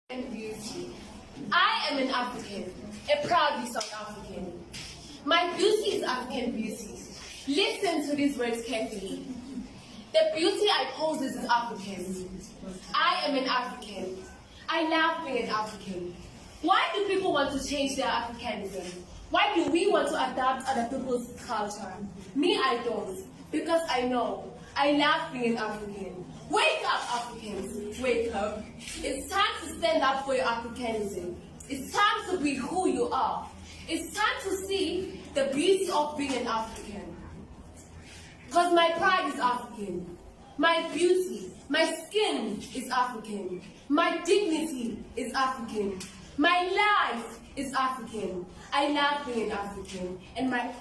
And beauty. I am an African, a proudly South African. My beauty is African beauty. Listen to these words carefully. The beauty I possess is African. I am an African. I love being an African. Why do people want to change their Africanism? Why do we want to adapt other people's culture? Me, I don't. Because I know. I love being an African. Wake up, Africans. Wake up. It's time to stand up for your Africanism. It's time to be who you are. It's time to see the beauty of being an African. Because my pride is African. My beauty, my skin is African. My dignity is African. My life is African. I love being African. And my...